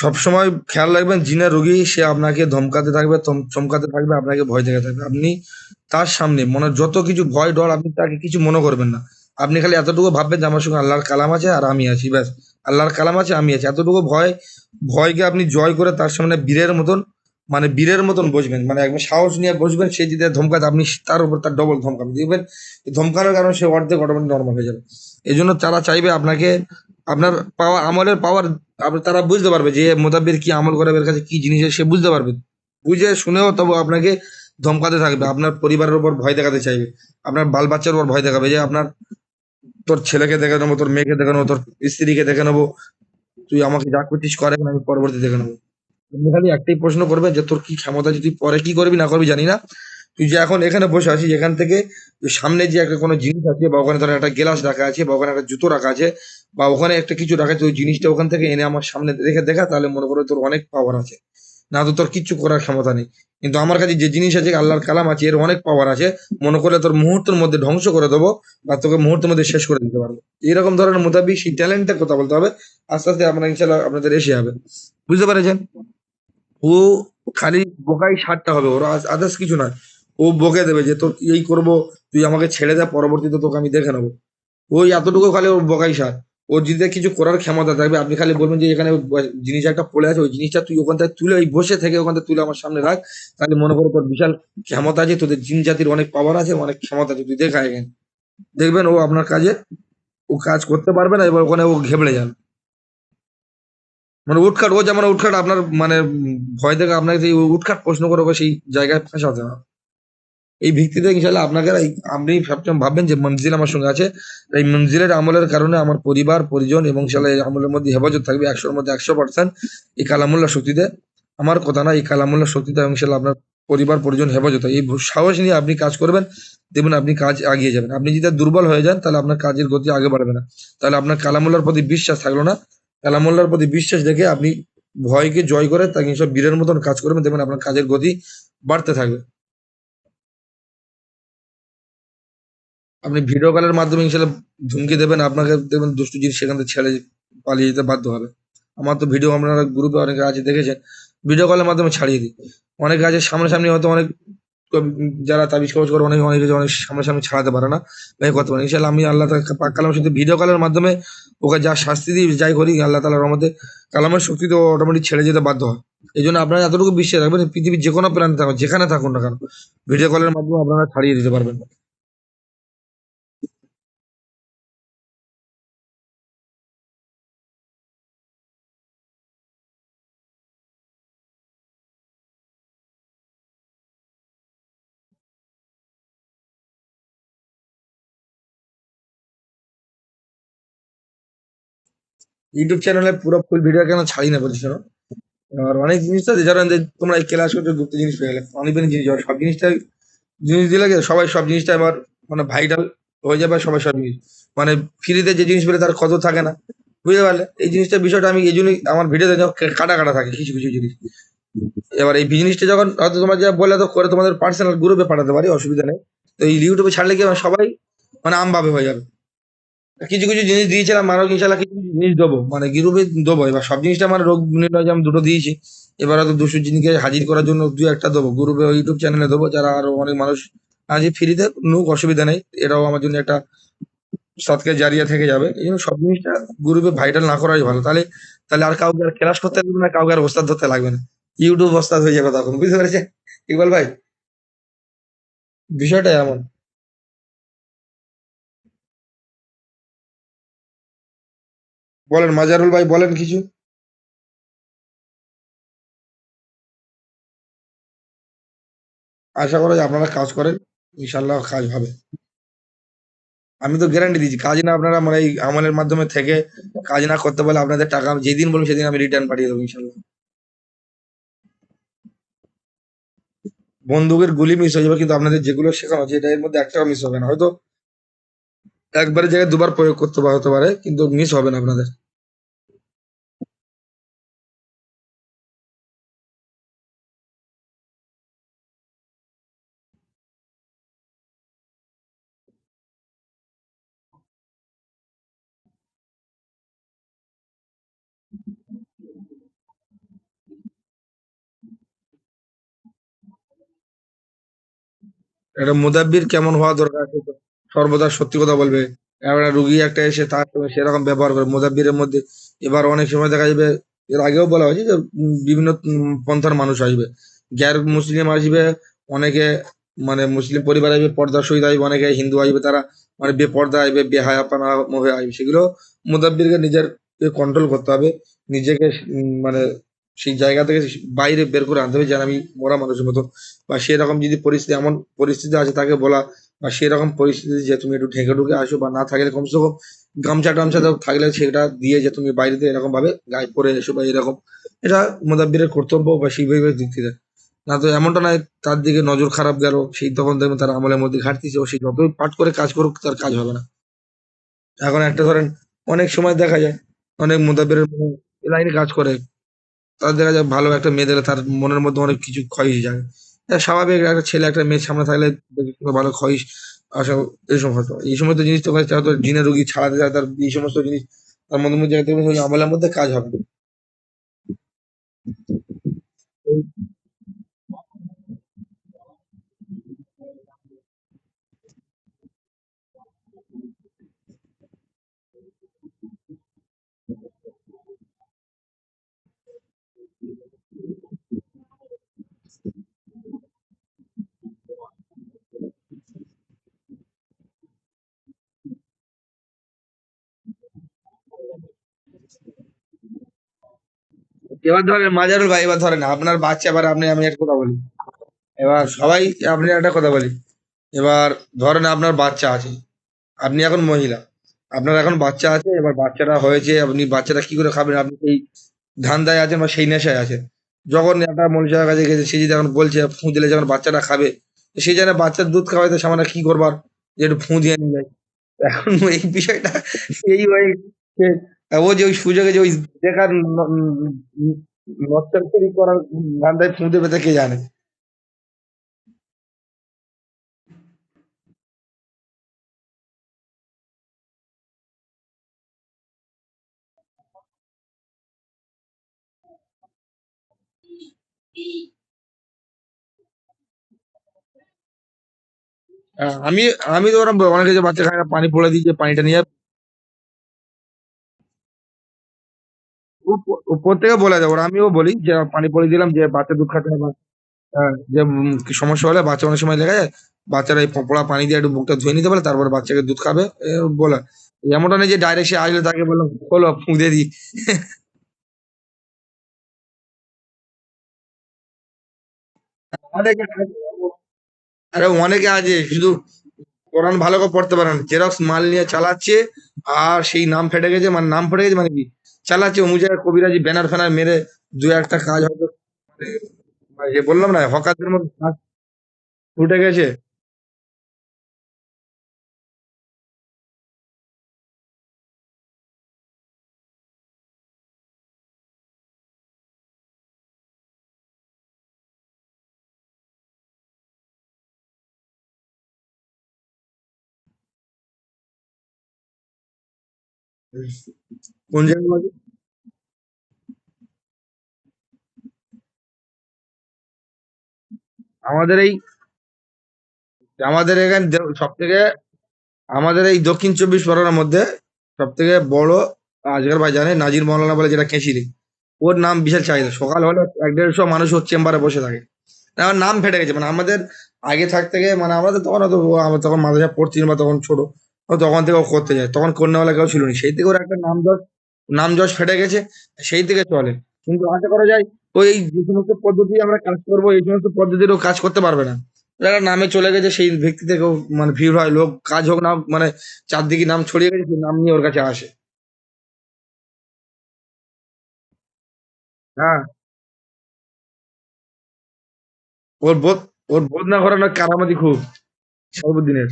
সবসময় খেয়াল রাখবেন জিনের রোগী সে আপনাকে ধমকাতে থাকবে, চমকাতে থাকবে, আপনাকে ভয় দেখাতে থাকবে। আপনি তার সামনে মনে যত কিছু ভয় ডর আপনি তাকে কিছু মনে করবেন না। আপনি খালি এতটুকু ভাববেন যে আমার সঙ্গে আল্লাহর কালাম আছে আর আমি আছি, ব্যাস। আল্লাহর কালাম আছে, আমি আছি, এতটুকু ভয়কে আপনি জয় করে তার সামনে বীরের মতন, মানে বীরের মতন বসবেন, মানে একদম সাহস নিয়ে বসবেন। সে যদি ধমকাতে আপনি তার উপর তার ডবল ধমকাবেন, দেখবেন এই ধমকানোর কারণে সে অর্ধেক অটোমেটিক নর্মাল হয়ে যাবে। এই জন্য তারা চাইবে আপনাকে, আপনার পাওয়ার, আমলের পাওয়ার, তারা বুঝতে পারবে যে মোতাব্বির কি আমল করে, এর কাছে কি জিনিস আছে, সে বুঝতে পারবে। বুঝে শুনেও তবু আপনাকে ধমকাতে থাকবে, আপনার পরিবারের উপর ভয় দেখাতে চাইবে, আপনার বাল বাচ্চার উপর ভয় দেখাবে যে আপনার, তোর ছেলেকে দেখে নেবো, তোর মেয়েকে দেখে নেবো, তোর স্ত্রীকে দেখে নেবো, তুই আমাকে যা করছিস করে, আমি পরবর্তী দেখে নেবো। আপনি খালি একটাই প্রশ্ন করবেন যে তোর কি ক্ষমতা আছে, তুই পরে কি করবি না করবি জানি না, তুই যে এখন এখানে বসে আছিস এখান থেকে যে সামনে যে একটা কোনো জিনিস আছে, বা ওখানে ধর একটা গ্লাস রাখা আছে, বা ওখানে একটা জুতো রাখা আছে, বা ওখানে একটা কিছু রাখা আছে, ওই জিনিসটা ওখান থেকে এনে আমার সামনে রেখে দেখা, তাহলে মনে করো তোর অনেক পাওয়ার আছে। না তো তোর কিচ্ছু করার ক্ষমতা নেই। কিন্তু আমার কাছে যে জিনিস আছে, আল্লাহর কালাম আছে, এর অনেক পাওয়ার আছে। মনে করলে তোর মুহূর্তের মধ্যে ধ্বংস করে দেবো, বা তোকে মুহূর্তের মধ্যে শেষ করে দিতে পারবো। এরকম ধরনের মোতাবিক সেই ট্যালেন্টের কথা বলতে হবে। আস্তে আস্তে আপনার ইনশাল্লাহ আপনাদের এসে যাবে। বুঝতে পেরেছেন? ও খালি বোকাই সারটা হবে, ওর আদার্স কিছু নয়। ও বকে দেবে যে তোর এই করবো, তুই আমাকে ছেড়ে দে, পরবর্তীতে তোকে আমি দেখে নেবো। ওই এতটুকু খালি ওর বকাই সার। ওর যদি কিছু করার ক্ষমতা থাকবে, আপনি খালি বলবেন যে এখানে জিনিস একটা পড়ে আছে, ওই জিনিসটা তুই ওখান থেকে তুলে, ওই বসে থেকে ওখান থেকে তুলে আমার সামনে রাখ, তাহলে মনে করো তোর বিশাল ক্ষমতা আছে, তোদের জিন জাতির অনেক পাওয়ার আছে, অনেক ক্ষমতা আছে, তুই দেখা এখানে দেখবেন ও আপনার কাজে, ও কাজ করতে পারবে না, এবার ওখানে ও ঘেবড়ে যাবে। মানে উটখাট, ও যেমন উটখাট আপনার মানে ভয় থেকে আপনাকে সেই উটখাট প্রশ্ন করে ওকে সেই জায়গায় ফাঁসাতে হবে। এই ভিত্তিতে ইনশাল্লাহ আপনাকে আপনি সবসময় ভাববেন যে মঞ্জিল আমার সঙ্গে আছে। এই মঞ্জিলের আমলের কারণে আমার পরিবার পরিজন এবং ইনশাল্লাহ এই আমলের মধ্যে হেফাজত থাকবে ১০০-র মধ্যে ১০০%। এই কালামুল্লাহ শক্তিতে, আমার কথা না, এই কালামুল্লাহ শক্তিতে ইনশাল্লাহ আপনার পরিবার পরিজন হেফাজত হয়। এই সাহস নিয়ে আপনি কাজ করবেন, দেখবেন আপনি কাজ আগিয়ে যাবেন। আপনি যদি দুর্বল হয়ে যান তাহলে আপনার কাজের গতি আগে বাড়বে না। তাহলে আপনার কালামুল্লাহর প্রতি বিশ্বাস থাকলো না। কালামুল্লাহর প্রতি বিশ্বাস রেখে আপনি ভয়কে জয় করে তাকে সব বীরের মতন কাজ করবেন, দেখবেন আপনার কাজের গতি বাড়তে থাকবে। আপনি ভিডিও কলের মাধ্যমে ইনশাল্লাহ ধুমকি দেবেন, আপনাকে দেখবেন দুষ্টু জিনিস সেখান থেকে ছেড়ে পালিয়ে যেতে বাধ্য হবে। আমার তো ভিডিও, আপনারা গ্রুপে অনেকে আছে দেখেছেন, ভিডিও কলের মাধ্যমে ছাড়িয়ে দিই। অনেকে আছে সামনাসামনি, হয়তো অনেক যারা তাবিজ কবজ করে, অনেক অনেক অনেক সামনাসামনি ছাড়াতে পারে না, তাই করতে পারে। ইনশাল্লাহ আমি আল্লাহ তাআলা পাক কালামের সাথে ভিডিও কলের মাধ্যমে ওকে যা শাস্তি দিই, যাই করি, আল্লাহ তাআলার রহমতে কালামের শক্তিতে ও অটোমেটিক ছেড়ে যেতে বাধ্য হয়। এই জন্য আপনারা এতটুকু বিশ্বাস রাখবেন, পৃথিবীর যে কোনো প্রান্তে থাকুন, যেখানে থাকুন না কেন, ভিডিও কলের মাধ্যমে আপনারা ছাড়িয়ে দিতে পারবেন। ইউটিউব চ্যানেলে পুরো ফুল ভিডিও কেন ছাড়ি না বলছি শোনো। আর অনেক জিনিস আছে যারা যে তোমরা এই ক্লাস করতে গুপ্ত জিনিস পেয়ে গেলে, অনেক জিনিস হয়, সব জিনিসটা জিনিস দিলে কি সবাই সব জিনিসটা আবার মানে ভাইরাল হয়ে যাবে, সবাই সব জিনিস মানে ফ্রিতে যে জিনিস পেলে তার কত থাকে না। বুঝতে পারলে এই জিনিসটা, বিষয়টা আমি এই জন্যই আমার ভিডিওতে কাটা কাটা থাকে কিছু কিছু জিনিস। এবার এই জিনিসটা যখন হয়তো তোমার যা বললে তো করে তোমাদের পার্সোনাল গ্রুপে পাঠাতে পারি, অসুবিধা নেই। তো এই ইউটিউবে ছাড়লে কি আমার সবাই মানে আমভাবে হয়ে যাবে। কিছু কিছু জিনিস দিয়েছিলাম, আরো ইনশাল্লাহ কিছু কিছু জিনিস দেবো, মানে গ্রুপে দেবো। এবার সব জিনিসটা আমার রোগ নির্ণয় যেমন দুটো দিয়েছি, এবার হয়তো ২০০ জিনিসকে হাজির করার জন্য দু একটা দেবো গ্রুপে, ইউটিউব চ্যানেলে দেবো, যারা আরো অনেক মানুষ আজ ফ্রিতে নুক, অসুবিধা নেই। এটাও আমার জন্য একটা সৎকার জারিয়া থেকে যাবে। এই জন্য সব জিনিসটা গ্রুপে ভাইরাল না করাই ভালো। তাহলে তাহলে আর কাউকে আর ক্লাস করতে লাগবে না, কাউকে আর ওস্তাদ ধরতে লাগবে না। ইউটিউব ওস্তাদ হয়ে যাবে তখন, বুঝতে পেরেছে ইকবাল ভাই? বিষয়টা এমন। বলেন মাজারুল ভাই, বলেন কিছু। আশা করা যায় আপনারা কাজ করেন, ইনশাল্লাহ কাজ হবে। আমি তো গ্যারান্টি দিচ্ছি, কাজ না আপনারা মানে এই আমলের মাধ্যমে থেকে কাজ না করতে পারলে আপনাদের টাকা আমি যেদিন বলবো সেদিন আমি রিটার্ন পাঠিয়ে দেবো ইনশাল্লাহ। বন্দুকের গুলি মিস হয়ে যাবে, কিন্তু আপনাদের যেগুলো শেখানো হচ্ছে এটা এর মধ্যে একটাও মিস হবে না। হয়তো একবারের জায়গায় দুবার প্রয়োগ করতে হতে পারে, কিন্তু মিস হবে না আপনাদের। একটা মুদাব্বির কেমন হওয়া দরকার, সে তো সর্বদা সত্যি কথা বলবে। একটা রুগী একটা এসে তার সঙ্গে সেরকম ব্যবহার করে মুদাব্বিরের মধ্যে। এবার অনেক সময় দেখা যাবে, এর আগেও বলা হয়েছে যে বিভিন্ন পন্থার মানুষ আসবে, গ্যার মুসলিম আসবে, অনেকে মানে মুসলিম পরিবার আসবে, পর্দার সহিত আসবে, অনেকে হিন্দু আসবে, তারা মানে বেপর্দা আসবে, বেহায়াপনা হয়ে আসবে। সেগুলো মুদাব্বিরকে নিজের কন্ট্রোল করতে হবে, নিজেকে মানে সেই জায়গা থেকে বাইরে বের করে আনতে হবে, যেন আমি মরা মানুষের মতো, বা সেরকম যদি পরিস্থিতি, এমন পরিস্থিতি আছে তাকে বলা, বা সেরকম পরিস্থিতি যে তুমি একটু ঢেকে ঢুকে আসো, বা না থাকলে কমসে কম গামছা টামছা থাকলে সেটা দিয়ে যে তুমি বাইরেতে এরকম ভাবে গায়ে পরে এসো বা এরকম। এটা মোদাব্বিরের কর্তব্য বা শিবিরের দিক থেকে। না তো এমনটা নয় তার দিকে নজর খারাপ গেল, সেই তখন দেখবেন তার আমলের মধ্যে ঘাটতি ছিল, সে যতই পাঠ করে কাজ করুক তার কাজ হবে না। এখন একটা ধরেন, অনেক সময় দেখা যায় অনেক মোদাব্বিরের লাইনে কাজ করে, তার দেখা যায় ভালো একটা মেয়ে দেখলে তার মনের মধ্যে অনেক কিছু ক্ষয়িস জাগে। স্বাভাবিক, একটা ছেলে একটা মেয়ের সামনে থাকলে দেখি কোনো ভালো ক্ষয়িস আসা, এই সমস্ত এই সমস্ত জিনিস তো হয়তো জিনের রোগী ছাড়াতে যায়, তার এই সমস্ত জিনিস তার মধ্যে মধ্যে যাতে ওই আমলের মধ্যে কাজ হবে না। এবার ধরেন মাজারুল ভাই, এবার ধরেন আপনার বাচ্চা, এবার আপনি, আমি একটা কথা বলি, এবার সবাই, আপনি একটা কথা বলি, এবার ধরেন আপনার বাচ্চা আছে, আপনি এখন মহিলা, আপনার এখন বাচ্চা আছে, এবার বাচ্চাটা হয়েছে, আপনি বাচ্চাটা কি করে খাবেন, আপনি সেই ধান্দায় আছেন বা সেই নেশায় আছেন। যখন একটা মনীষার কাছে গেছে, সে যদি এখন বলছে ফু দিলে যখন বাচ্চাটা খাবে, তো সেই জায়গায় বাচ্চার দুধ খাওয়াইতে সামান্য কি করবার, যে একটু ফু দিয়ে নিয়ে যায়। এখন এই বিষয়টা এই ওই যে ও যে ওই সুযোগে যে ওই দেখার নস্টালজি করার ধান্দায় ফু দেবে তা কে জানে। আমি আমি তো ওরকম অনেকে যে বাচ্চা খায় না, পানি পড়ে দিয়েছে, পানিটা নিয়ে ও প্রত্যেকে বলে দেয়, ওরা আমিও বলি যে পানি পড়ে দিলাম, যে বাচ্চা দুধ খাচ্ছে না, যে কি সমস্যা হলে বাচ্চা অনেক সময় লেগে যায়, বাচ্চারা এই পড়া পানি দিয়ে একটু মুখটা ধুয়ে নিতে পারে, তারপরে বাচ্চাকে দুধ খাবে, বলে। এমনটা নেই যে ডাইরেক্ট সে আসলে তাকে বললাম হলো ফুঁ দিয়ে দিই। অনেকে আরে অনেকে আছে শুধু কোরআন ভালো করে পড়তে পারে না, জেরক্স মাল নিয়ে চালাচ্ছে, আর সেই নাম ফেটে গেছে, মানে নাম ফেটে গেছে মানে কি, চালাচ্ছে অমুক জায়গায় কবিরাজি ব্যানার ফ্যানার মেরে দু একটা কাজ হয়তো, মানে যে বললাম না হকারদের মধ্যে কাজ ফুটে গেছে। কোন জায়গায় বলতো? আমাদের এই আমাদের এখানে সব থেকে, আমাদের এই দক্ষিণ চব্বিশ পরগনার মধ্যে সব থেকে বড় আজকের বাজারে নাজির মৌলানা বলে, যেটা কেশিরি, ওর নাম বিশাল চাহিদা, সকাল হলে ১-১৫০ মানুষ ওর চেম্বারে বসে থাকে। আমার নাম ফেটে গেছে, মানে আমাদের আগে থাকতে গিয়ে, মানে আমাদের তখন অত, আমরা তখন মাদ্রাসা পড়ছি বা তখন ছোট, ও তখন থেকে ও করতে যায়, তখন কন্যাওয়ালা কেউ ছিল না, সেই থেকে ওর একটা নাম যশ ফেটে গেছে, সেই থেকে চলে। কিন্তু আশা করা যায় ওই যে সমস্ত পদ্ধতি আমরা কাজ করবো, এই সমস্ত পদ্ধতির ও কাজ করতে পারবে না। যারা নামে চলে গেছে সেই ব্যক্তি থেকেও মানে ভিড় হয়, লোক কাজ হোক না হোক, মানে চারদিকে নাম ছড়িয়ে গেছে, সেই নাম নিয়ে ওর কাছে আসে। হ্যাঁ, ওর বোধ ওর বোধ না করানোর কারামতি খুব সর্বদিনের।